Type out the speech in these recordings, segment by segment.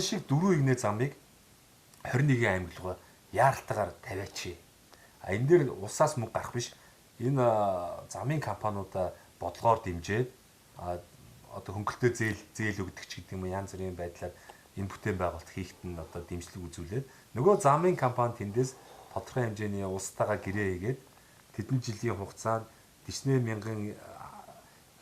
шиг 4 игнэ замыг 21 аймаг руу яаралтайгаар тавиачи. Энэ дээр улсаас мөнгө гарах биш. Энэ замын компаниудаа бодлогоор дэмжиж одоо хөнгөлөлтөө зээл өгдөг ч гэдэг юм янз бүрийн байдлаар энэ бүтээн байгуулалт хийхэд нь одоо дэмжлэг үзүүлээд нөгөө замын компани тэндээс тодорхой хэмжээний улстайгаа гэрээ хийгээд тэдэн жилийн хугацаанд 40,000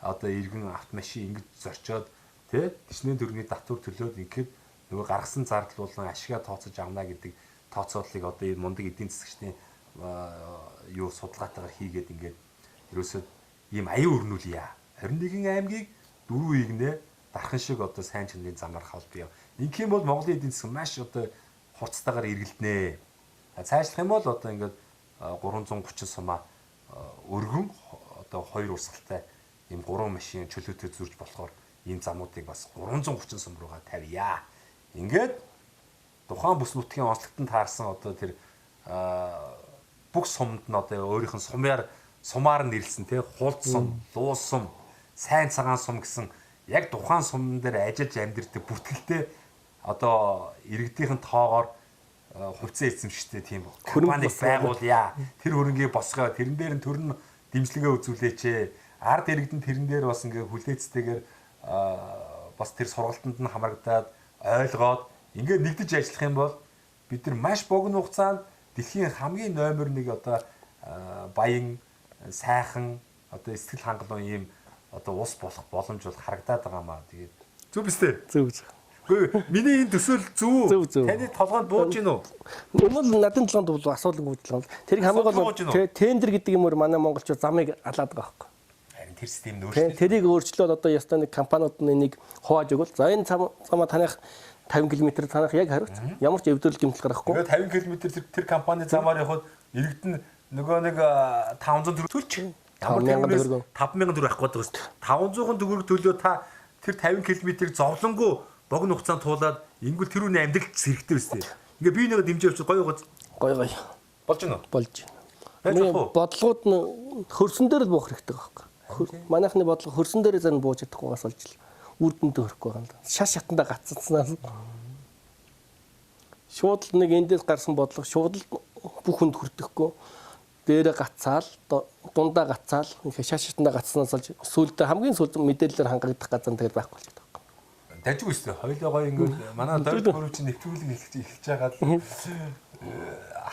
одоо иргэн автомашин ингэж зорчоод тий 40,000 төгрөгийн татвар төлөөд ингээд нөгөө гаргасан зардал болон ашигаа тооцож авна гэдэг тооцооллыг одоо энэ мундаг эдийн засагчдын юу судалгаатайгаар хийгээд ингээд ерөөсөө ийм аян өрнүүлье. 21 аймгийг 4 игнэ дархан шиг одоо сайн чанарын замаар халбъя. Ингэх юм бол Монголын эдийн засаг маш одоо хурцтайгаар эргэлдэнэ. Цаашлах юм бол одоо ингээд 330 сумаа өргөн одоо 2 урсгалтай ийм 3 машин чөлөөтэй зурж болохоор ийм замуудыг бас 330 сум руугаа тавья. Ингээд тухайн бүс нутгийн онцлогтод таарсан одоо тэр бүх сумд нь одоо өөрийнх нь сумаар нэрлсэн тий хулц сум, луус сум, сайн цагаан сум гэсэн яг тухайн сумн дээр ажиллаж амьдэрдэг бүртгэлтэй одоо иргэдийнхэн тоогоор хувьцаа эзэмшигтэй тийм компаниг байгуулъя. Тэр хөрөнгийг босгоо. Тэрэн дээр нь төрн дэмжлэгээ үзүүлээч. Ард иргэдэн тэрэн дээр бас ингээ хүлээцтэйгээр бас тэр сургалтанд нь хамрагдаад ойлгоод ингээ нэгдэж ажиллах юм бол бид нар маш богино хугацаанд дэлхийн хамгийн номер 1 одоо баян сайхан одоо сэтгэл хангалуун ийм одоо ус болох боломж бол харагдаад байгаа маа. Тэгээд зөв биз дээ. Зөв. Гэхдээ миний энэ төсөөл зөв. Таны толгойд бууж гин үү? Өнөө надад толгойд бол асуулангүй толгойд. Тэр хамгийн гол тендер гэдэг юмөр манай монголчууд замыг алаад байгаа байхгүй. Харин тэр систем нь өөрчлөлт. Тэрийг өөрчлөөд одоо ястаа нэг компаниуд нь энийг хувааж өгвөл за энэ замаа таних 50 км танах яг хариуц. Ямар ч эвдрэл гэмтэл гарахгүй. Тэгээд 50 км тэр компани замаар явхад иргэд нь нөгөө нэг 500 төгрөг төлчих. Ямар 5,000 төгрөг авах гэдэг үст. 500 төгрөг төлөө та тэр 50 км-ийг зовлонгүй богино хугацаанд туулаад ингүүл тэр үний амьдралд зэрэгтэй үстэй. Ингээ би нэг дэмжиж авчих гоё. Гоё. Болж гинэ үү? Болж байна. Бодлогууд нь хөрсөн дээр л буух хэрэгтэй байхгүй. Манайхны бодлого хөрсөн дээр зарим бууж чадахгүйгаас болж л үр дүндээ хөрөхгүй байгаа юм да. Шаш шатандаа гаццснаас шууд л нэг эндээс гарсан бодлого шууд л бүх хүнд хүрдэхгүй. Дээрээ гацаал, дундаа гацаал, шаш шатандаа гацснаас болж сүүлдээ хамгийн сүүлд мэдээлэлээр хангагдах газар тэгээд байхгүй болчиход байгаа. Дажгүй өстэй. Хоёулаа гоё ингээд манай дөрөв гөрөвч нэвтрүүлэг эхэлж байгаа л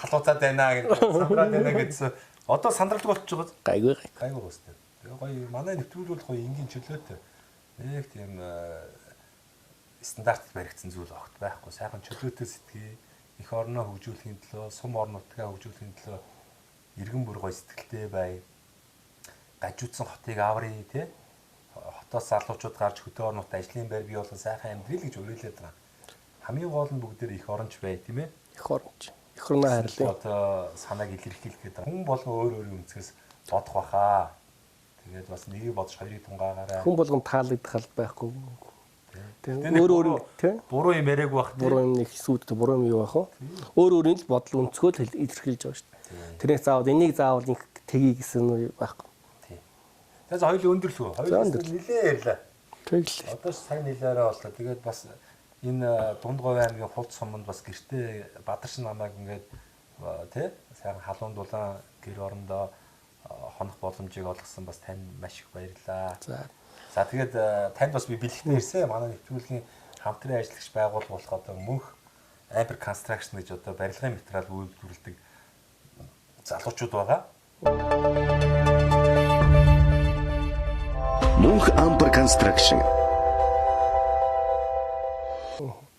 халууцаад байна гэж сандраад байна гэсэн. Одоо сандралдаг болчихж байгаа. Гайгүй өстэй. Гоё манай нэвтрүүлэг бол гоё энгийн чөлөөтэй. Нэг тийм стандарт баригдсан зүйл огт байхгүй. Сайхан чөлөөтэй сэтгэе. Эх орноо хөгжүүлэхийн төлөө, сум орн нутгаа хөгжүүлэхийн төлөө иргэн бүр гоё сэтгэлтэй бай. Гажуудсан хотыг аврий тий. Хотоос залуучууд гарч хөдөө орнууд ажлын байр бий болгон сайхан амьдрал гэж уриалаад байгаа. Хамгийн гол нь бүгдээр их оронч бай тийм ээ. Их оронч. Их орноо хайрлаа. Одоо санааг илэрхийлэх гэдэг. Хүн болгон өөр өөрийн үнцгээс бодох баха. Тэгээд бас нэгийг бодож хоёрыг тунгаагаарай. Хүн болгон таалагдах алба байхгүй. Тэгээд өөр тийм буруу юм яриаг бах. Буруу юм нэг сүйдтэй буруу юм юу бах вэ? Өөр өөрийн л бодол өнцгөө илэрхийлж байгаа шүү дээ. Тэрнээс заавал энийг заавал нэг тгий гэсэн нь байхгүй. Тэгээд хоёул өндөрлөө. Хоёул нилээ ярьлаа. Тэгэлээ. Одоо сайн нилээрээ боллоо. Тэгээд бас энэ Дундговь аймгийн Хулц суманд бас гэртээ Бадарчин намайг ингээд тий сайхан халуун дулаан гэр орондоо хонох боломжийг олгосон бас тань маш их баярлалаа. За тэгээд танд бас би бэлэгтэн ирсэн. Манай нэвтрүүлгийн хамтран ажиллагч байгууллага болох одоо мөнх Amber Construction гэж одоо барилгын материал үйлдвэрлэдэг залуучууд байгаа. Мөнх Amber Construction.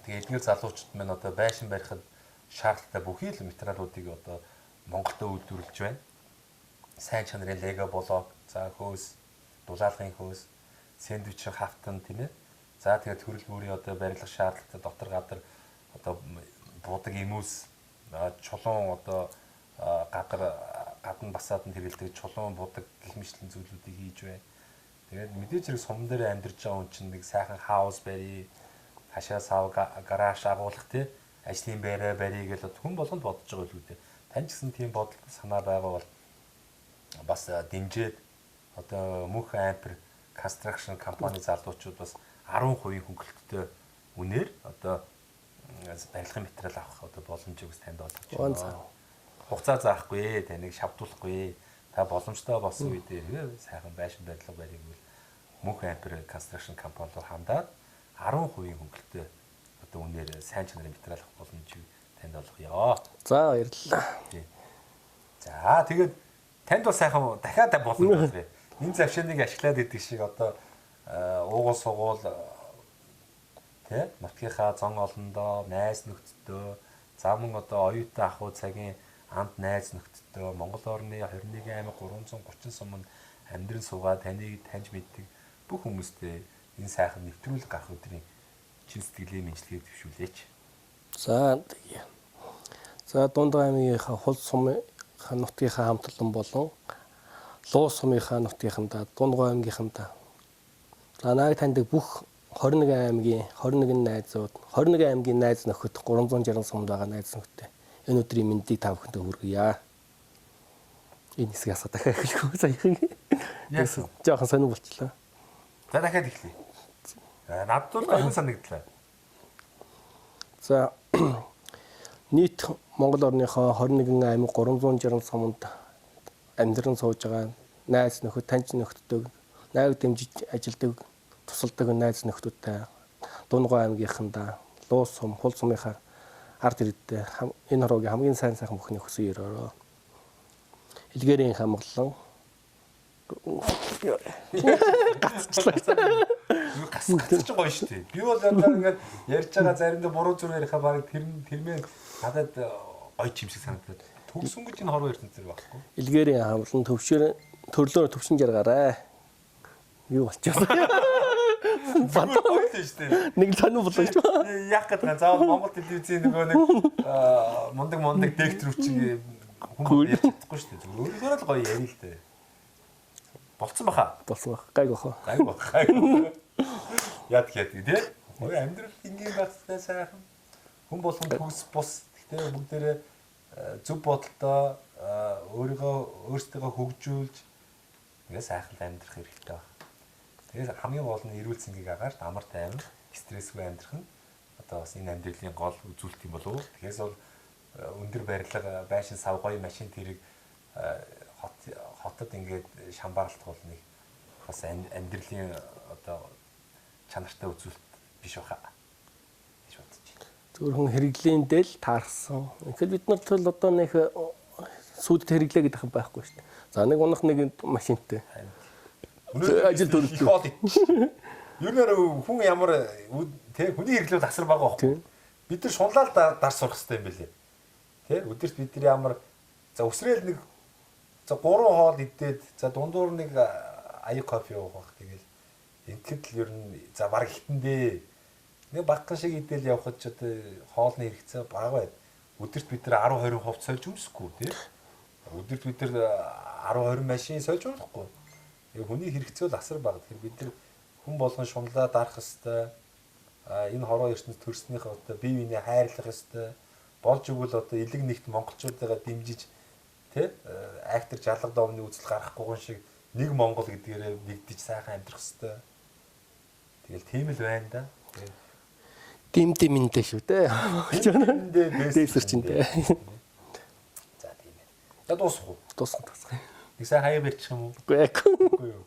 Тэгээд эдгээр залуучууд маань одоо байшин барихад шаардлагатай бүхий л материалуудыг одоо Монголдо үйлдвэрлэж байна. Сайн чанарын лего блок, за хөөс, дулаалгын хөөс, сэндвич хавтан тийм ээ. За тэгээд төрөл бүрийн одоо барилгах шаардлагатай дотор гадар одоо буудаг эмүүс, чулуун одоо гадна басаад нь хэрэглэдэг чулуун буудаг гэх мэтлэн зүйлүүдийг хийж байна. Тэгээд мэдээж хэрэг суман дээр амьдарч байгаа хүн чинь нэг сайхан хаус барий, хашаа сав гараж агуулах тий ажлын байраа барий гэж хүн болгонд бодож байгаа л үү дээ. Тань ч гэсэн тийм бодол санаа байгаа бол бас дэмжээд одоо мөнх Amber Construction компани залуучууд бас 10% хөнгөлөлттэй үнээр одоо барилгын материал авах одоо боломжийг танд олгож Гон байна. Хугацаа заахгүй, таныг шавдуулахгүй. Та боломжтой болсон үедээ сайхан байшин барилга барих бол Мөнх Ампер Construction компани руу хандаад 10% хөнгөлөлтөй одоо үнээр сайн чанарын материал авах боломжийг танд олгоё. За баярлалаа. За тэгээд танд бол сайхан дахиад боломж байна. Энэ завшааныг ашиглаад идэх шиг одоо уугуул сугуул тэ нутгийнхаа зон олондоо найз нөхдөдөө замун одоо оюутан ахуй цагийн амт найз нөхдөдөө Монгол орны 21 аймаг 330 суманд амьдран суугаад таныг таньж мэддэг бүх хүмүүстээ энэ сайхан нэвтрүүлэг гарах өдрийн чин сэтгэлийн мэдлэгийг төвшүүлээч. За тэгье. За Дундгай аймгийнхаа хул сумынхаа нутгийнхаа хамт олон болон Луу сумынхаа нутгийнхандаа Дундгай аймгийнхандаа за нааг таньдаг бүх 21 аймгийн 21 найзууд 21 аймгийн найз нөхөд 360 сумд байгаа найз нөхдөд энэ өдрийн мэндийг та бүхэнд хүргье. Энэ хэсгийг асаа дахиад эхлэхгүй саяхан. Яасан? Жохон сонир болчихлоо. За дахиад эхлэе. Надад бол аюул санагдлаа. За нийт Монгол орныхоо 21 аймаг 360 суманд амьдран сууж байгаа найз нөхөд таньж нөхдөд найг дэмжиж ажилдаг тусалдаг найз нөхдүүдтэй Дундгай аймгийнхандаа Луу сум, Хул сумынхаа ард иргэдтэй энэ хороогийн хамгийн сайн сайхан бүхний хүсэн өрөөрөө илгээрийн хамглан гасчих гоё шүү дээ. Би бол янзаар ингээд ярьж байгаа заримдаа буруу зүрх ярихаа баг тэрмээ надад гоё чимсэг санагдаад төгсөн гэж энэ хорвоо ярьсан зэрэг байхгүй. илгээрийн хамглан төрлөөр төвшин жаргаарай. Юу болчихсон? Гоё шүү дээ. Нэг сонир болоо шүү. Яах гэдэг заавал Монгол телевизийн нөгөө нэг мундаг дектор үчиг хүмүүс ярьж чадахгүй шүү дээ. Зүгээр л гоё ярил л дээ. Болцсон баха. Болсон баг. Гайг охоо. Гайг. Яд гэдэг тий. Ой амьдрал ингийн багцтай сайхан. Хүн болгон төгс бус гэхдээ бүгдээрээ зөв бодолтой өөрсдөө хөгжүүлж ингээ сайхан амьдрах хэрэгтэй байна. Тэгээд хамгийн гол нь эрүүл цэнгийг агаарч амар тайван стрессгүй амьдрах нь одоо бас энэ амьдралын гол үзүүлэлт юм болов уу? Тэгээс бол өндөр барилга, байшин сав гоё машин тэрэг хотод ингээд шамбаарлалт бол нэг бас амьдралын одоо чанартай үзүүлэлт биш баха. гэж бодож байна. Зүгээр хүн хэрэглэн дээл таарсан. Тэгэхээр бид нар төл одоо нэг сүйд хэрэглээ гэдэг юм байхгүй шүү дээ. За нэг унах нэг машинтай. Ажил төрөлтэй. Юу нэр хүн ямар тэг хүний хэрэглээ асар бага байхгүй. Бид нар шунлал дарс сурах хэрэгтэй юм билээ. Тэ өдөрт бид нар ямар за өсрөөл нэг за 3 хоол идээд за дундуур нэг аяг кофе уух бах тэгэл энтгэд л ер нь за баг хитэндээ нэг багхан шиг идэл явхад ч одоо хоолны хэрэгцээ бага байд. Өдөрт бид нар 10-20% сольж өмсөхгүй тий. Өдөрт бид нар 10-20 машин сольж унахгүй. Хүний хэрэгцээ бол асар бага. Тэгэхээр бид нар хүн болгон шунлаа дарах хэвээр энэ хороо ертөнд төрснийхээ одоо бие биенээ хайрлах хэвээр болж өгвөл одоо элэг нэгт монголчуудаа дэмжиж тий актер жалга доомны үзэл гаргахгүйгэн шиг нэг монгол гэдгээрээ нэгдэж сайхан амьдрах хэвээр. Тэгэл тийм л байна да. Димдимэндээ шүү дээ. Дээсэрчэндээ. За тийм ээ. За дуусах уу? Дуусах. Нэг сайн хаяа барьчих юм уу? Үгүй юу.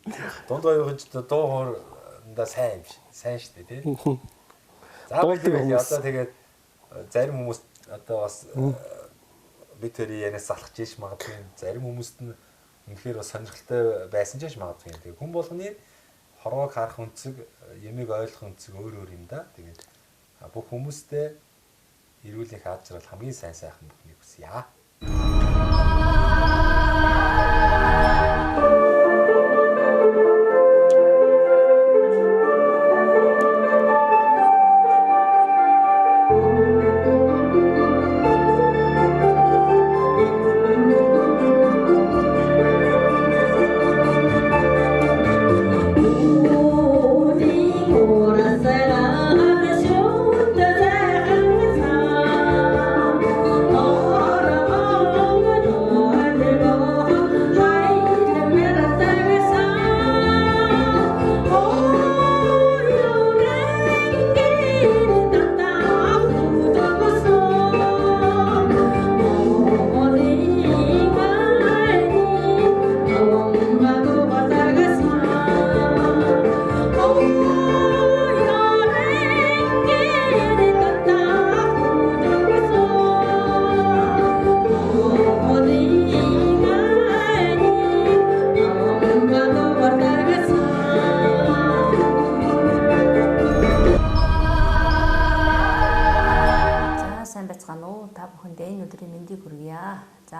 Дундгай явж дуу хоорондоо сайн юм шиг. Сайн шүү дээ тий. За одоо тэгээд зарим хүмүүс одоо бас бид тэрий янаас залхаж ийш магадгүй. Зарим хүмүүст нь үнэхээр бас сонирхолтой байсан ч яаш магадгүй. Тэгээд хүн болгоны хорвоог харах өнцөг, ямиг ойлгох өнцөг өөр өөр юм да. Тэгээд бүх хүмүүстээ эрүүл их хааж жаргал хамгийн сайн сайхан бүхнийг хүсье.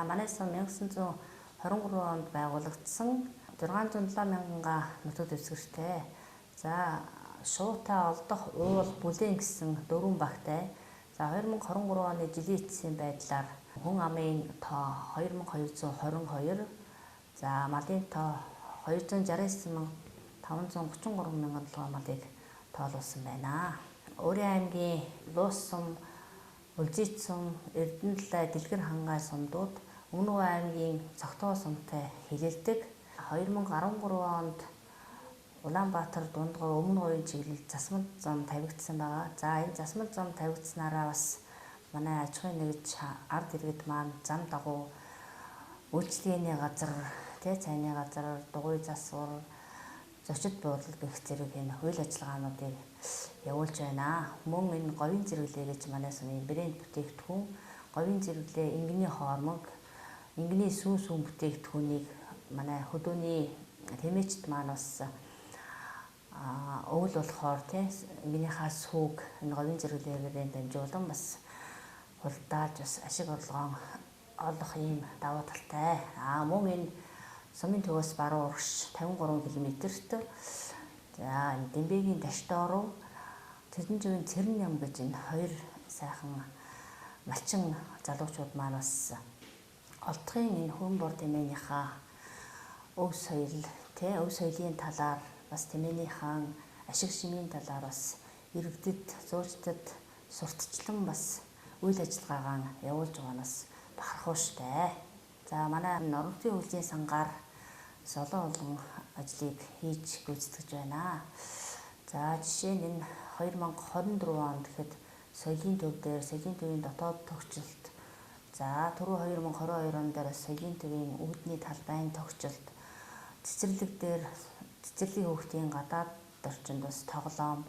За манай сум 1923 онд байгуулагдсан 607 мянга нутаг дэвсгэртэй. За шуутай олдох уул бүлээн гэсэн 4 багтай. За 2023 оны жилийн эцсийн байдлаар хүн амын тоо 2222. За малын тоо 269,533 мянган толгой малыг тоолуулсан байна. Өөрийн аймгийн Луус сум, Үлзийт сум, Эрдэнэлай, Дэлгэр хангай сумдууд Өмнөг аймгийн Цогтгоо сумтай хилэлдэг. 2013 онд Улаанбаатар дундгой өмнө говийн чиглэлд засмал зам тавигдсан байгаа. За энэ засмал зам тавигдсанараа бас манай аж ахуйн нэгж ард иргэд маань зам дагуу үйлчлэгээний газар, цайны газар, дугуй засвар, зочид буудлал гэх зэрэг энэ үйл ажиллагаануудыг явуулж байна. Мөн энэ говийн зэрэглээ гэж манай сумын брэнд бүтээгдэхүүн, говийн зэрэглээ ингэний хоормог, ингэний сүүн бүтээгдэхүүнийг манай хөдөөний тэмээчд маань бас өвөл болохоор ингэнийхаа сүг энэ говийн зэрэглээгээр дамжуулан бас хуралдааж бас ашиг орлогоо олох ийм давуу талтай. Мөн энэ сумын төвөөс баруун урагш 53 км-т за Дембэгийн Даштор, Тэдэнживийн Цэрэн ям гэж энэ хоёр сайхан малчин залуучууд маань бас олдохын энэ хүн бор тэмээнийхээ өв соёл, өв соёлын талаар бас тэмээнийхэн ашиг шимийн талаар бас иргэдэд, зуучдад сурталчлан бас үйл ажиллагаагаа явуулж байгаанаас бахархуу штэ. За манай Орон нутгийн хөгжлийн сангаар олон ажлыг хийж гүйцэтгэж байна. За жишээ нь энэ 2024 онд гэхэд соёлын төв дээр соёлын төвийн дотоод тогтцолт, за түрүү 2022 он дээр соёлын төвийн үүдний талбайн тогтцолт, цэцэрлэгийн хүүхдийн гадаад орчинд бас тоглоом,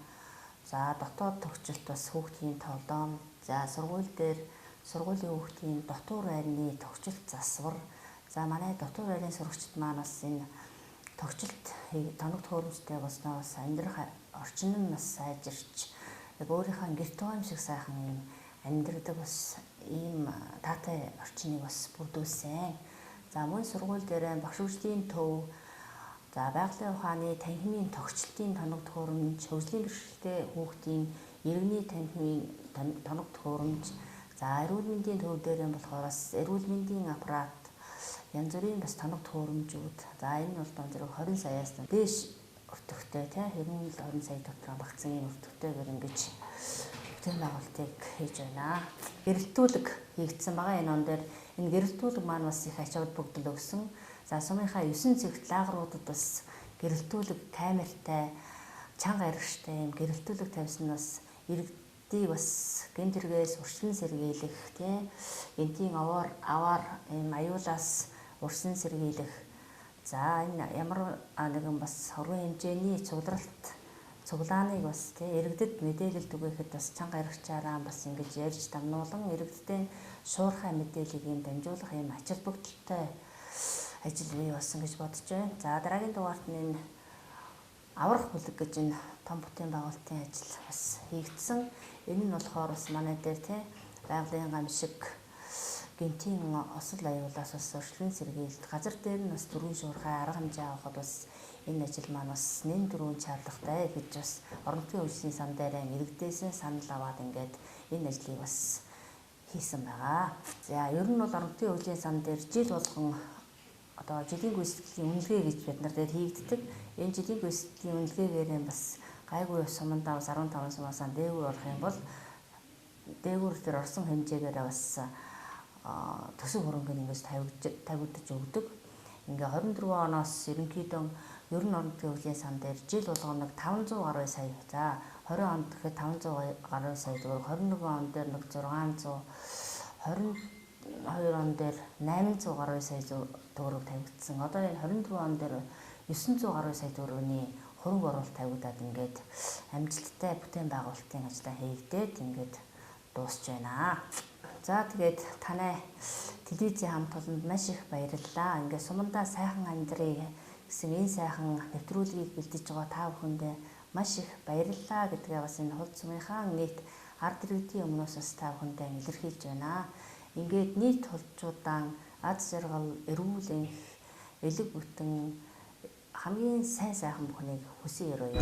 за дотоод тогтцолт бас хүүхдийн тоглоом, за сургууль дээр сургуулийн хүүхдийн дотуур байрны тогтцолт засвар. За манай дотуур байрны сурагчид маань бас энэ тогтцолт тоног төхөөрөмжтэй болсноо бас амьдрах орчин нь бас сайжирч яг өөрийнхөө гэрт байгаа юм шиг сайхан юм амьдрдаг бас ийм таатай орчныг бас бүрдүүлсэн. За мөн сургууль дээр багш хөгжлийн төв, за байгалийн ухааны танхимын тогтчлтын тоног төхөөрөмж, хөгжлийн бэрхшээлтэй хүүхдийн иргэний танхимын тоног төхөөрөмж, за эрүүл мэндийн төв дээр болохоор бас эрүүл мэндийн аппарат, янз бүрийн бас тоног төхөөрөмжүүд. За энэ бол зэрэг 20 саяас дээш өртөгтэй хэрнээ 20 сая дотор багцсан ийм өртөгтэйгээр ингэж бүтээн байгуулалтыг хийж байна. Гэрэлтүүлэг хийгдсэн байгаа энэ он дээр. Энэ гэрэлтүүлэг маань бас их ач холбогдол өгсөн. За сумынхаа 9 цэгт лагеруудад бас гэрэлтүүлэг камертай, чанга аригштай ийм гэрэлтүүлэг тавьсан бас иргэдийг бас гэмт хэрэгээс урьдчилан сэргийлэх, энтийн аваар ийм аюулаас урьдчилан сэргийлэх. За энэ ямар нэгэн бас хорвоо хэмжээний цуглааныг бас иргэдэд мэдээлэл түгээхэд бас чанга аригчаараа бас ингэж ярьж дамнуулан иргэдтэй шуурхай мэдээллийг юм дамжуулах юм ач холбогдолтой ажил бий болсон гэж бодож байна. За дараагийн дугаарт нь аврах бүлэг гэж энэ том бүтээн байгуулалтын ажил бас хийгдсэн. Энэ нь болохоор бас манай дээр байгалийн гамшиг, гэмтийн осол аюулаас бас урьдчилан сэргийлэлт, газар дээр нь бас дөрвөн шуурхай арга хэмжээ авахд бас энэ ажил маань бас нэн дөрвөн шаардлагатай гэж бас орон нутгийн хөгжлийн сан дээр иргэдээс санал аваад ингээд энэ ажлыг бас хийсэн байгаа. За ер нь бол орон нутгийн хөгжлийн сан дээр жил болгон жилийн гүйцэтгэлийн үнэлгээ гэж бид нар дээр хийгддэг. Энэ жилийн гүйцэтгэлийн үнэлгээгээр бас гайгүй сумандаа бас 15 сумаас дээгүүр орох юм бол дээгүүр дээр орсон хэмжээгээр бас төсөв хөрөнгөний ингэж тавигдаж өгдөг. Ингээ 24 оноос ерөнхийдөө ер нь орон нутгийн хөгжлийн сан дээр жил болгоно 500 гаруй сая. За 20 онд гэхэд 500 гаруй сая төгрөг, 21 он дээр 600, 22 он дээр 800 гаруй сая төгрөг тавигдсан. Одоо энэ 24 он дээр 900 гаруй сая төгрөгийн хөрөнгө оруулалт тавигдаад ингээд амжилттай бүтээн байгуулалтын ажлаа хийгдээд ингээд дуусч байна. За тэгээд танай телевизийн хамт олонд маш их баярлалаа. Ингээд сумандаа сайхан амьдрий гэсэн энэ сайхан нэвтрүүлгийг бэлдэж байгаа та бүхэндээ маш их баярлалаа гэдгээ бас энэ Хулц сумынхаа нийт ард иргэдийн өмнөөс бас та бүхэндээ илэрхийлж байна. Ингээд нийт хулцчуудаа аз жаргал, эрүүл энх, элэг бүтэн хамгийн сайн сайхан бүхнийг хүсэн өрөөё.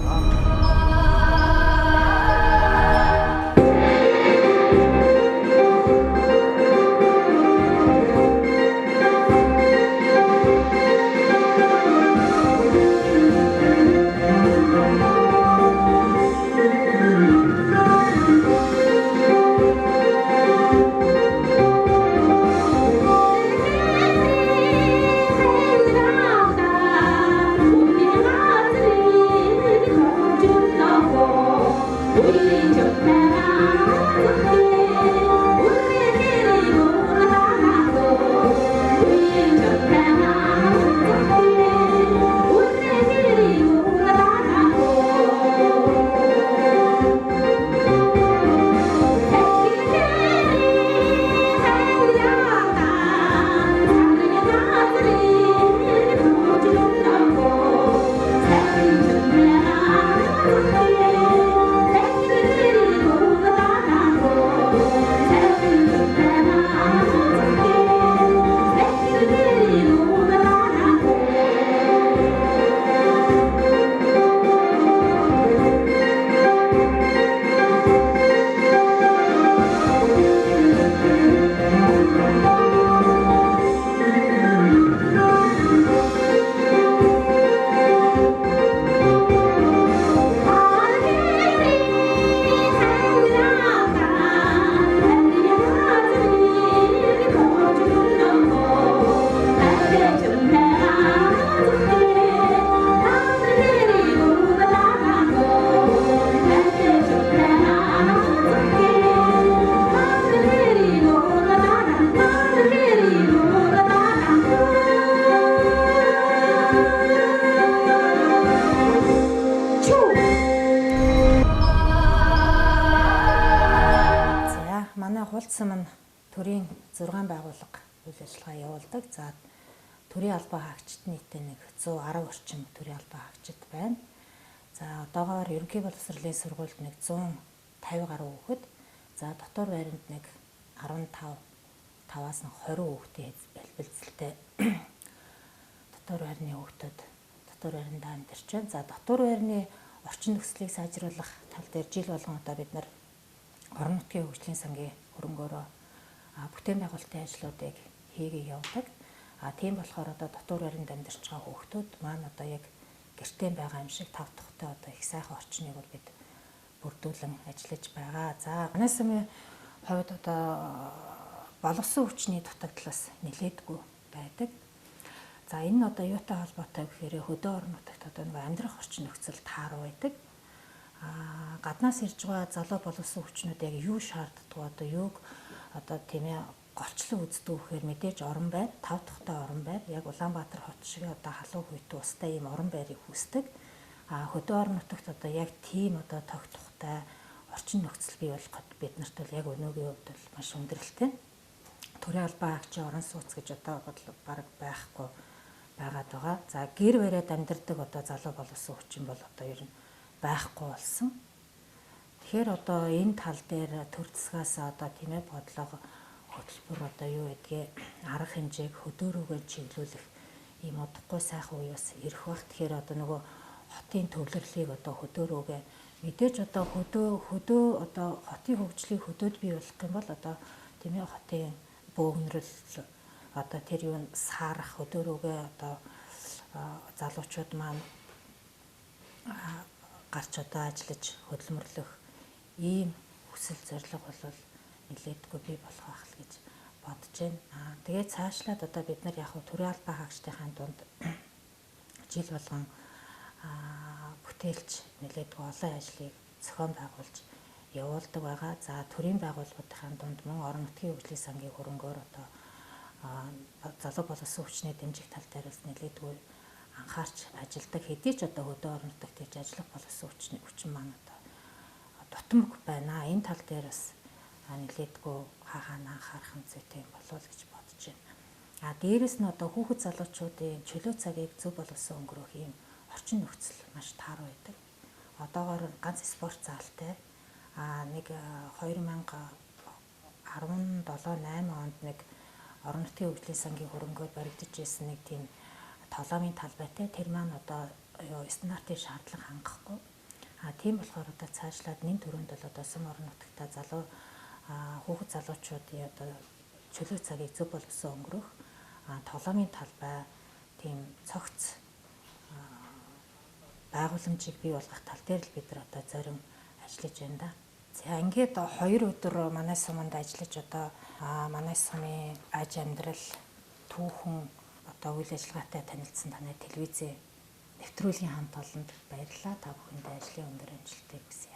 Хуулцсан маань төрийн 6 байгууллага үйл ажиллагаа явуулдаг. За төрийн албан хаагчид нийтдээ нэг 110 орчим төрийн албан хаагчид байна. За одоогоор ерөнхий боловсролын сургуульд нэг 150 гаруй хүүхэд, за дотор байранд нэг 15-аас нь 20 хүүхдийн хэлбэлцэлтэй дотор байрны хүүхдүүд дотор байранд амьдарч байна. За дотор байрны орчин нөхцөлийг сайжруулах тал дээр жил болгон одоо бид нар орон нутгийн хөгжлийн сангийн хөрөнгөөрөө бүтээн байгуулалтын ажлуудыг хийгээ явуулдаг. Тийм болохоор одоо дотор байранд амьдарч байгаа хүүхдүүд маань одоо яг гэртээ байгаа юм шиг тав тухтай одоо их сайхан орчныг бол бид бүрдүүлэн ажиллаж байгаа. За манай сумын хувьд одоо боловсон хүчний дутагдлаас нэлээдгүй байдаг. За энэ нь одоо юутай холбоотой гэхээр хөдөө орон нутагт одоо нэг амьдрах орчин нөхцөл тааруу байдаг. Гаднаас ирж байгаа залуу боловсон хүчнүүд яг юу шаарддаг одоо юуг одоо тийм ээ голчлон үздэг гэхээр мэдээж орон байр, тав тухтай орон байр, яг Улаанбаатар хот шиг одоо халуун хүйтэн устай ийм орон байрыг хүсдэг. Хөдөө орон нутагт одоо яг тийм одоо тог тухтай орчин нөхцөл бий болоход бид нарт бол яг өнөөгийн хувьд бол маш өндөрлөлтэй. Төрийн албан хаагчийн орон сууц гэж одоо баг байхгүй байгаад байгаа. За гэр бариад амьдардаг одоо залуу боловсон хүчин бол одоо ер нь байхгүй болсон. Тэгэхээр одоо энэ тал дээр төр засгаас одоо тийм ээ бодлого хөтөлбөр одоо юу гэдгийг арга хэмжээг хөдөөрөөгөө чиглүүлэх ийм удахгүй сайхан үе бас ирэх бах. Тэгэхээр одоо нөгөө хотын төвлөрлийг одоо хөдөөрөөгөө мэдээж одоо хөдөө одоо хотын хөгжлийг хөдөөд бий болгох юм бол одоо тийм ээ хотын бөөгнөрөл одоо тэр юу саарах хөдөөрөөгөө одоо залуучууд маань гарч одоо ажиллаж хөдөлмөрлөх ийм хүсэл зорилго бол нэлээдгүй бий болох байх л гэж бодож байна. Тэгээд цаашлаад одоо бид нар яг төрийн албан хаагчдын дунд жил болгон бүтээлч нэлээдгүй олон ажлыг зохион байгуулж явуулдаг байгаа. За төрийн байгууллагуудын дунд мөн орон нутгийн хөгжлийн сангийн хөрөнгөөр одоо залуу боловсон хүчний дэмжих тал дээрээс нэлээдгүй анхаарч ажилдаг. Хэдий ч одоо хөдөө орон нутагт хийж ажиллах боловсон хүчин маань одоо дутмаг байна. Энэ тал дээр бас нэлээдгүй хаана анхаарах юм зүйтэй болов гэж бодож байна. Дээрэс нь одоо хүүхэд залуучуудын чөлөө цагийг зөв боловсон өнгөрөх юм орчин нөхцөл маш тааруу байдаг. Одоогоор ганц спорт заалтай нэг 2017-8 онд нэг орон нутгийн хөгжлийн сангийн хөрөнгөөр баригдаж ирсэн нэг тийм тоглоомын талбайтай тэр маань одоо стандартын шаардлага хангахгүй. Тийм болохоор одоо цаашлаад нэн төрөнд бол одоо сум орон нутгата залуу хүүхэд залуучуудын одоо чөлөө цагийг зөв боловсон өнгөрөх тоглоомын талбай тийм цогц байгууламжийг бий болгох тал дээр л бид нар одоо зорин ажиллаж байна да. За ингээд 2 өдөр манай суманд ажиллаж одоо манай сумын аж амьдрал түүхэн одоо үйл ажиллагаатай танилцсан танай телевизээ нэвтрүүлгийн хамт олонд баярлалаа. Та бүхэндээ ажлын өндөр амжилтыг хүсье.